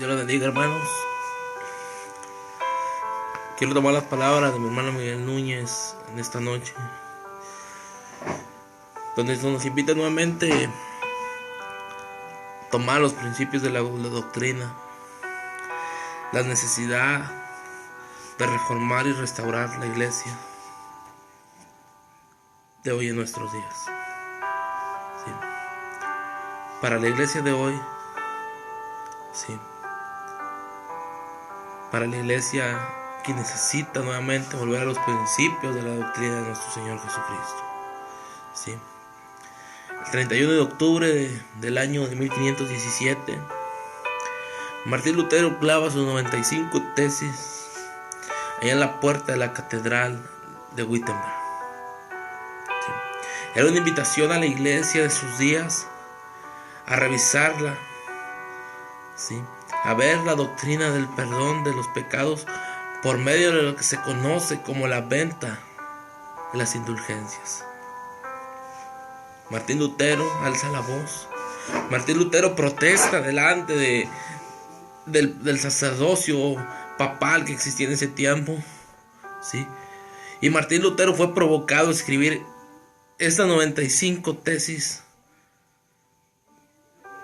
Dios los bendiga, hermanos. Quiero tomar las palabras de mi hermano Miguel Núñez en esta noche, donde nos invita nuevamente a tomar los principios de la doctrina, la necesidad de reformar y restaurar la iglesia de hoy en nuestros días. Sí. Para la iglesia de hoy, sí. Para la iglesia que necesita nuevamente volver a los principios de la doctrina de nuestro Señor Jesucristo. Sí. El 31 de octubre del año de 1517, Martín Lutero clava sus 95 tesis allá en la puerta de la catedral de Wittenberg. Sí. Era una invitación a la iglesia de sus días a revisarla, ¿sí? A ver la doctrina del perdón de los pecados por medio de lo que se conoce como la venta de las indulgencias. Martín Lutero alza la voz. Martín Lutero protesta delante del sacerdocio papal que existía en ese tiempo, ¿sí? Y Martín Lutero fue provocado a escribir estas 95 tesis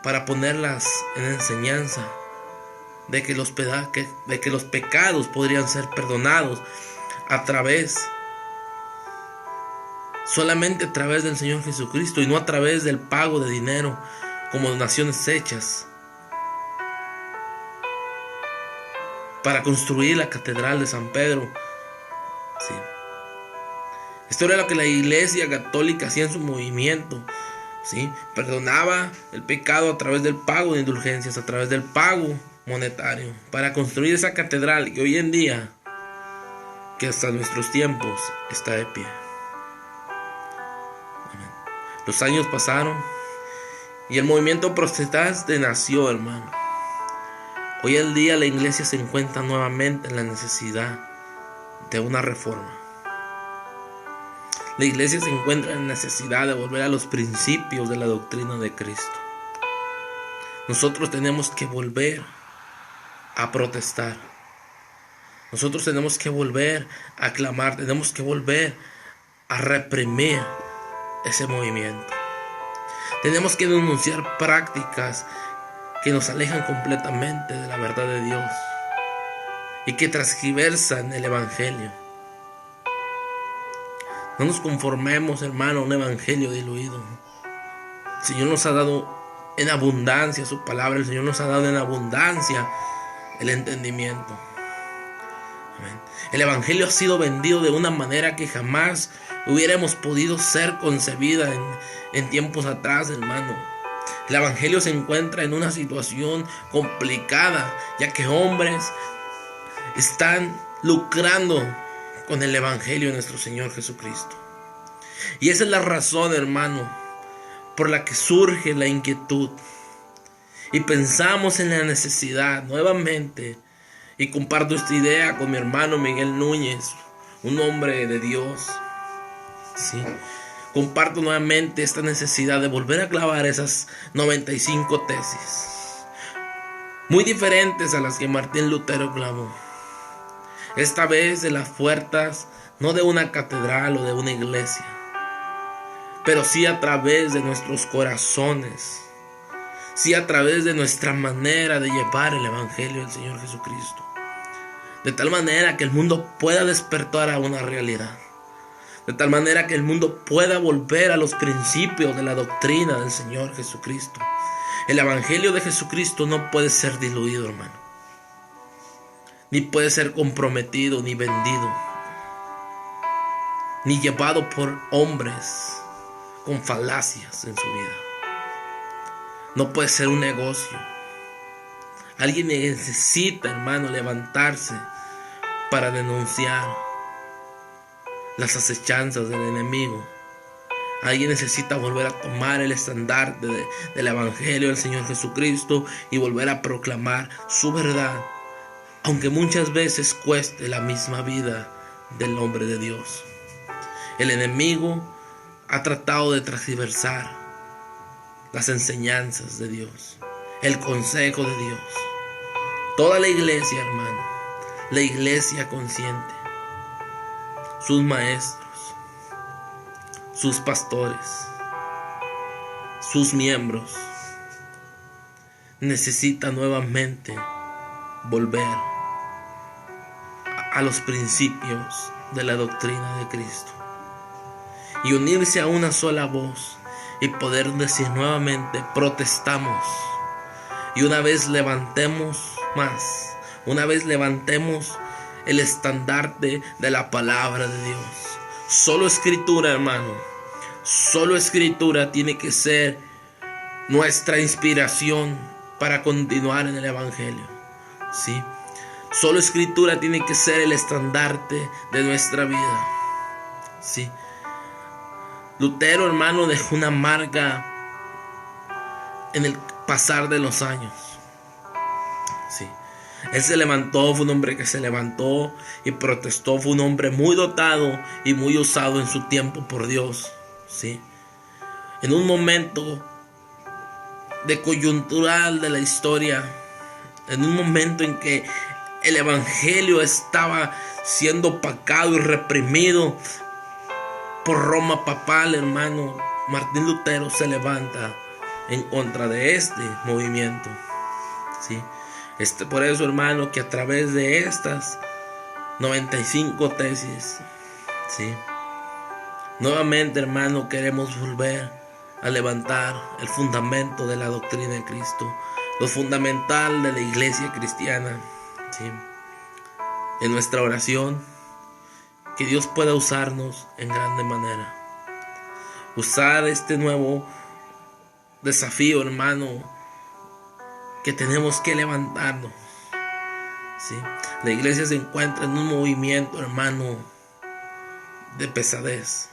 para ponerlas en enseñanza de que los pecados podrían ser perdonados solamente a través del Señor Jesucristo, y no a través del pago de dinero como donaciones hechas para construir la catedral de San Pedro. Sí. Esto era lo que la iglesia católica hacía en su movimiento, ¿sí? Perdonaba el pecado a través del pago de indulgencias, a través del pago monetario, para construir esa catedral que hoy en día, que hasta nuestros tiempos, está de pie. Amén. Los años pasaron y el movimiento protestante nació, hermano. Hoy en día la iglesia se encuentra nuevamente en la necesidad de una reforma. La iglesia se encuentra en necesidad de volver a los principios de la doctrina de Cristo. Nosotros tenemos que volver a protestar. Nosotros tenemos que volver a clamar. Tenemos que volver a reprimir ese movimiento. Tenemos que denunciar prácticas que nos alejan completamente de la verdad de Dios y que transgiversan el evangelio. No nos conformemos, hermano, a un evangelio diluido. El Señor nos ha dado en abundancia su palabra. El Señor nos ha dado en abundancia el entendimiento. Amén. El evangelio ha sido vendido de una manera que jamás hubiéramos podido ser concebida en tiempos atrás, hermano. El evangelio se encuentra en una situación complicada, ya que hombres están lucrando con el evangelio de nuestro Señor Jesucristo. Y esa es la razón, hermano, por la que surge la inquietud. Y pensamos en la necesidad nuevamente. Y comparto esta idea con mi hermano Miguel Núñez, un hombre de Dios. Sí. Comparto nuevamente esta necesidad de volver a clavar esas 95 tesis, muy diferentes a las que Martín Lutero clavó. Esta vez de las puertas, no de una catedral o de una iglesia, pero sí a través de nuestros corazones. Sí, a través de nuestra manera de llevar el evangelio del Señor Jesucristo, de tal manera que el mundo pueda despertar a una realidad, de tal manera que el mundo pueda volver a los principios de la doctrina del Señor Jesucristo. El evangelio de Jesucristo no puede ser diluido, hermano, ni puede ser comprometido, ni vendido, ni llevado por hombres con falacias en su vida. No puede ser un negocio. Alguien necesita, hermano, levantarse para denunciar las acechanzas del enemigo. Alguien necesita volver a tomar el estandarte del evangelio del Señor Jesucristo y volver a proclamar su verdad, aunque muchas veces cueste la misma vida del hombre de Dios. El enemigo ha tratado de transversar las enseñanzas de Dios, el consejo de Dios. Toda la iglesia, hermano, la iglesia consciente, sus maestros, sus pastores, sus miembros, necesitan nuevamente volver a los principios de la doctrina de Cristo y unirse a una sola voz y poder decir nuevamente: protestamos. Y una vez levantemos el estandarte de la palabra de Dios. Solo Escritura, hermano, solo Escritura tiene que ser nuestra inspiración para continuar en el Evangelio, ¿sí? Solo Escritura tiene que ser el estandarte de nuestra vida, ¿sí? Lutero, hermano, dejó una marca en el pasar de los años, ¿sí? Él se levantó, fue un hombre que se levantó y protestó, fue un hombre muy dotado y muy usado en su tiempo por Dios, ¿sí? En un momento de coyuntural de la historia, en un momento en que el evangelio estaba siendo opacado y reprimido por Roma papal, hermano, Martín Lutero se levanta en contra de este movimiento, ¿sí? Por eso, hermano, que a través de estas 95 tesis, ¿sí?, nuevamente, hermano, queremos volver a levantar el fundamento de la doctrina de Cristo, lo fundamental de la iglesia cristiana, ¿sí? En nuestra oración, que Dios pueda usarnos en grande manera. Usar este nuevo desafío, hermano, que tenemos que levantarnos, ¿sí? La iglesia se encuentra en un movimiento, hermano, de pesadez,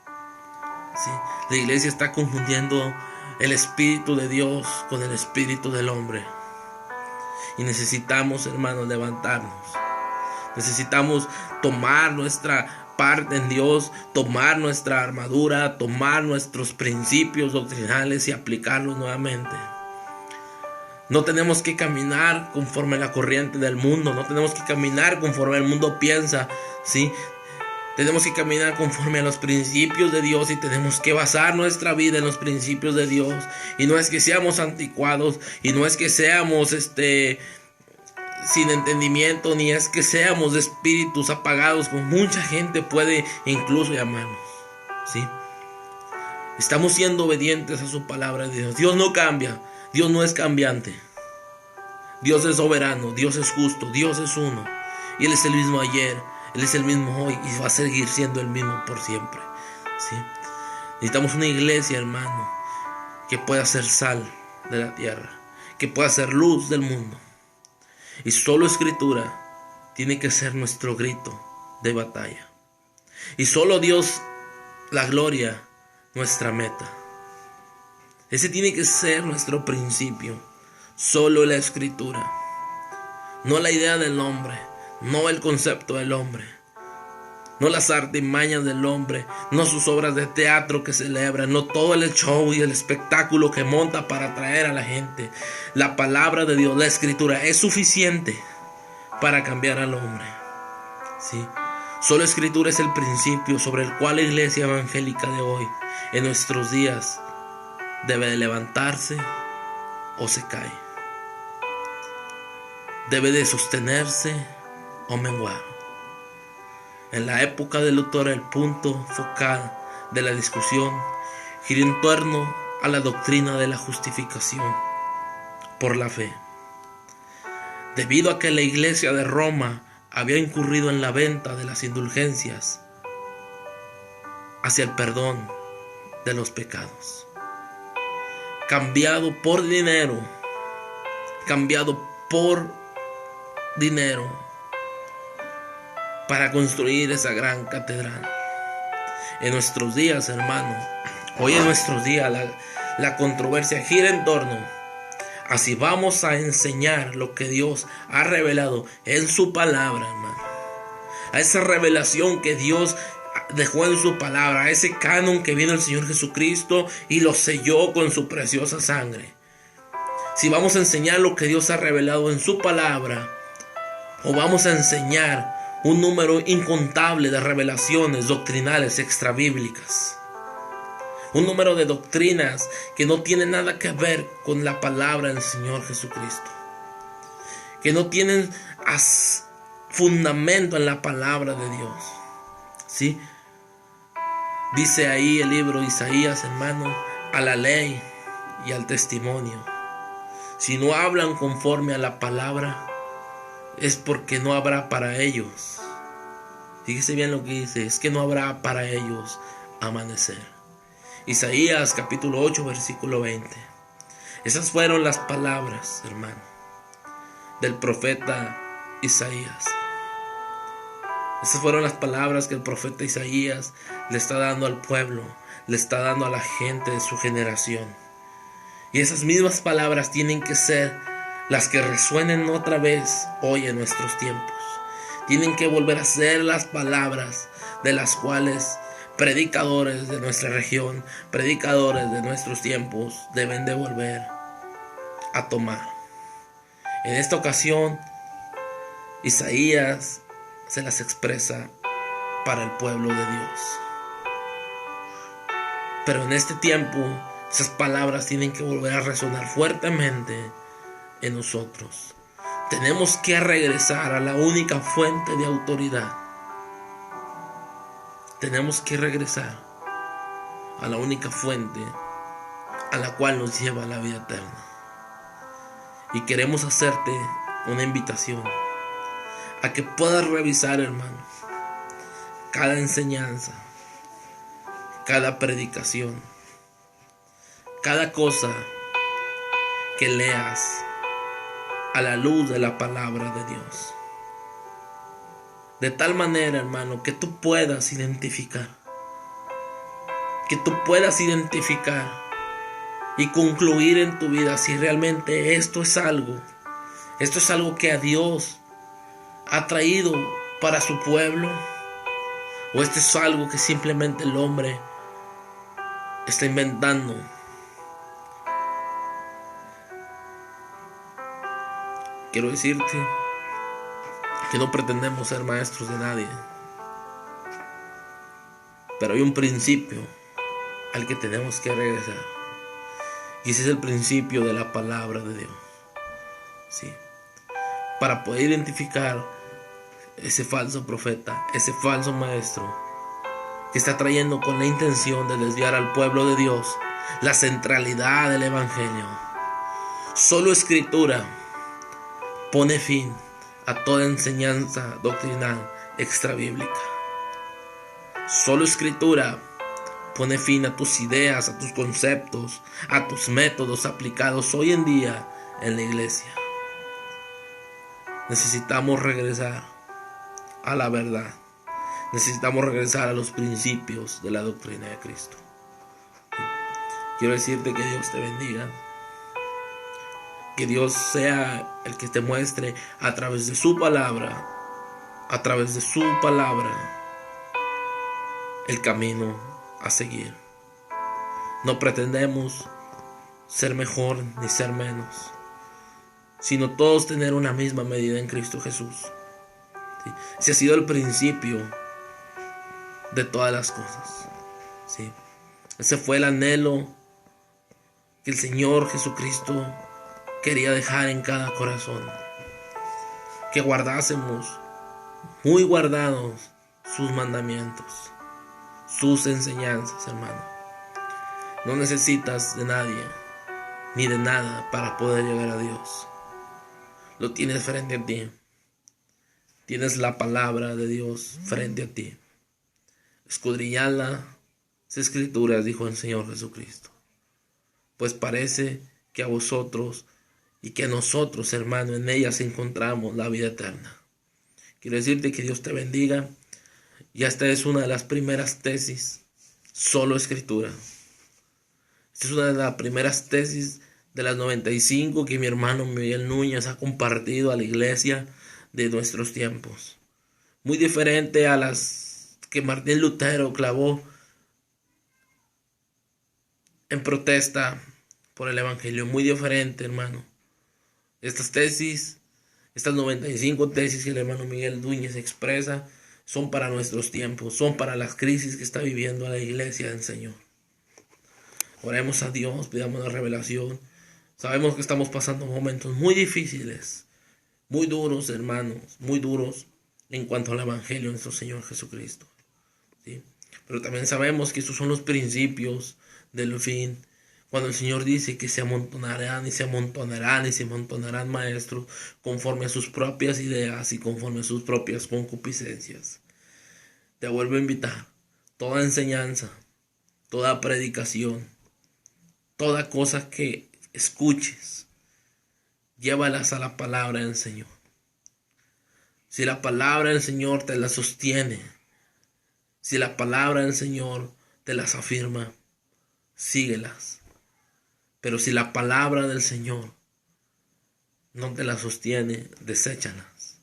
¿sí? La iglesia está confundiendo el Espíritu de Dios con el espíritu del hombre. Y necesitamos, hermanos, levantarnos. Necesitamos tomar nuestra parte en Dios, tomar nuestra armadura, tomar nuestros principios doctrinales y aplicarlos nuevamente. No tenemos que caminar conforme a la corriente del mundo, no tenemos que caminar conforme el mundo piensa, ¿sí? Tenemos que caminar conforme a los principios de Dios y tenemos que basar nuestra vida en los principios de Dios. Y no es que seamos anticuados, y no es que seamos sin entendimiento, ni es que seamos de espíritus apagados, como mucha gente puede incluso llamarnos, ¿sí? Estamos siendo obedientes a su palabra de Dios. Dios no cambia, Dios no es cambiante. Dios es soberano, Dios es justo, Dios es uno. Y Él es el mismo ayer, Él es el mismo hoy y va a seguir siendo el mismo por siempre, ¿sí? Necesitamos una iglesia, hermano, que pueda ser sal de la tierra, que pueda ser luz del mundo. Y solo Escritura tiene que ser nuestro grito de batalla. Y solo Dios, la gloria, nuestra meta. Ese tiene que ser nuestro principio. Solo la Escritura. No la idea del hombre. No el concepto del hombre. No las artimañas del hombre. No sus obras de teatro que celebra. No todo el show y el espectáculo que monta para atraer a la gente. La palabra de Dios, la Escritura, es suficiente para cambiar al hombre, ¿sí? Solo Escritura es el principio sobre el cual la iglesia evangélica de hoy, en nuestros días, debe de levantarse o se cae. Debe de sostenerse o menguar. En la época de Lutero, el punto focal de la discusión giró en torno a la doctrina de la justificación por la fe. Debido a que la iglesia de Roma había incurrido en la venta de las indulgencias hacia el perdón de los pecados, cambiado por dinero para construir esa gran catedral. En nuestros días, hermano, hoy en nuestros días la controversia gira en torno a si vamos a enseñar lo que Dios ha revelado en su palabra, hermano. A esa revelación que Dios dejó en su palabra, a ese canon que vino el Señor Jesucristo y lo selló con su preciosa sangre. Si vamos a enseñar lo que Dios ha revelado en su palabra, o vamos a enseñar un número incontable de revelaciones doctrinales extrabíblicas. Un número de doctrinas que no tienen nada que ver con la palabra del Señor Jesucristo. Que no tienen fundamento en la palabra de Dios. ¿Sí? Dice ahí el libro de Isaías, hermano, a la ley y al testimonio. Si no hablan conforme a la palabra, es porque no habrá para ellos. Fíjese bien lo que dice, es que no habrá para ellos amanecer. Isaías capítulo 8 versículo 20. Esas fueron las palabras, hermano, del profeta Isaías. Esas fueron las palabras que el profeta Isaías le está dando al pueblo, le está dando a la gente de su generación. Y esas mismas palabras tienen que ser las que resuenen otra vez hoy en nuestros tiempos. Tienen que volver a ser las palabras de las cuales predicadores de nuestra región, predicadores de nuestros tiempos deben de volver a tomar. En esta ocasión, Isaías se las expresa para el pueblo de Dios. Pero en este tiempo, esas palabras tienen que volver a resonar fuertemente en nosotros. Tenemos que regresar a la única fuente de autoridad. Tenemos que regresar a la única fuente a la cual nos lleva a la vida eterna. Y queremos hacerte una invitación a que puedas revisar, hermano, cada enseñanza, cada predicación, cada cosa que leas a la luz de la palabra de Dios. De tal manera, hermano, que tú puedas identificar. Que tú puedas identificar y concluir en tu vida si realmente esto es algo que a Dios ha traído para su pueblo, o esto es algo que simplemente el hombre está inventando. Quiero decirte que no pretendemos ser maestros de nadie, pero hay un principio al que tenemos que regresar, y ese es el principio de la palabra de Dios. Sí. Para poder identificar ese falso profeta, ese falso maestro que está trayendo con la intención de desviar al pueblo de Dios la centralidad del evangelio. Solo Escritura pone fin a toda enseñanza doctrinal extrabíblica. Solo Escritura pone fin a tus ideas, a tus conceptos, a tus métodos aplicados hoy en día en la iglesia. Necesitamos regresar a la verdad. Necesitamos regresar a los principios de la doctrina de Cristo. Quiero decirte que Dios te bendiga. Que Dios sea el que te muestre a través de su palabra, el camino a seguir. No pretendemos ser mejor ni ser menos, sino todos tener una misma medida en Cristo Jesús. ¿Sí? Ese ha sido el principio de todas las cosas. ¿Sí? Ese fue el anhelo que el Señor Jesucristo quería dejar en cada corazón. Que guardásemos, muy guardados, sus mandamientos, sus enseñanzas, hermano. No necesitas de nadie ni de nada para poder llegar a Dios. Lo tienes frente a ti. Tienes la palabra de Dios frente a ti. Escudriñad las Escrituras, dijo el Señor Jesucristo, pues parece que a vosotros y que a nosotros, hermano, en ellas encontramos la vida eterna. Quiero decirte que Dios te bendiga. Y esta es una de las primeras tesis, solo Escritura. Esta es una de las primeras tesis de las 95 que mi hermano Miguel Núñez ha compartido a la iglesia de nuestros tiempos. Muy diferente a las que Martín Lutero clavó en protesta por el Evangelio. Muy diferente, hermano. Estas tesis, estas 95 tesis que el hermano Miguel Núñez expresa, son para nuestros tiempos, son para las crisis que está viviendo la iglesia del Señor. Oremos a Dios, pidamos la revelación. Sabemos que estamos pasando momentos muy difíciles, muy duros, hermanos, muy duros en cuanto al Evangelio de nuestro Señor Jesucristo, ¿sí? Pero también sabemos que estos son los principios del fin. Cuando el Señor dice que se amontonarán y se amontonarán y se amontonarán maestros conforme a sus propias ideas y conforme a sus propias concupiscencias. Te vuelvo a invitar. Toda enseñanza, toda predicación, toda cosa que escuches, llévalas a la palabra del Señor. Si la palabra del Señor te la sostiene, si la palabra del Señor te las afirma, síguelas. Pero si la palabra del Señor no te la sostiene, deséchalas.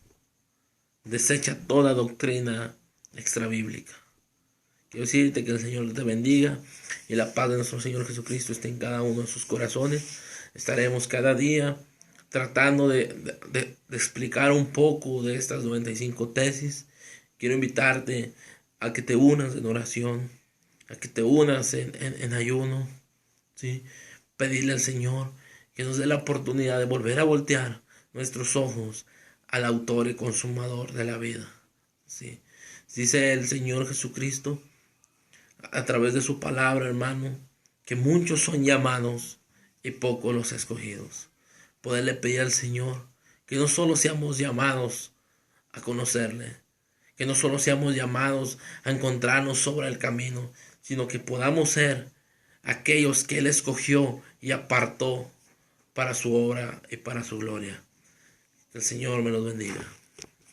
Desecha toda doctrina extrabíblica. Quiero decirte que el Señor te bendiga y la paz de nuestro Señor Jesucristo esté en cada uno de sus corazones. Estaremos cada día tratando de explicar un poco de estas 95 tesis. Quiero invitarte a que te unas en oración, a que te unas en ayuno, ¿sí? Pedirle al Señor que nos dé la oportunidad de volver a voltear nuestros ojos al autor y consumador de la vida, ¿sí? Dice el Señor Jesucristo a través de su palabra, hermano, que muchos son llamados y pocos los escogidos. Poderle pedir al Señor que no solo seamos llamados a conocerle, que no solo seamos llamados a encontrarnos sobre el camino, sino que podamos ser aquellos que Él escogió y apartó para su obra y para su gloria. Que el Señor me los bendiga.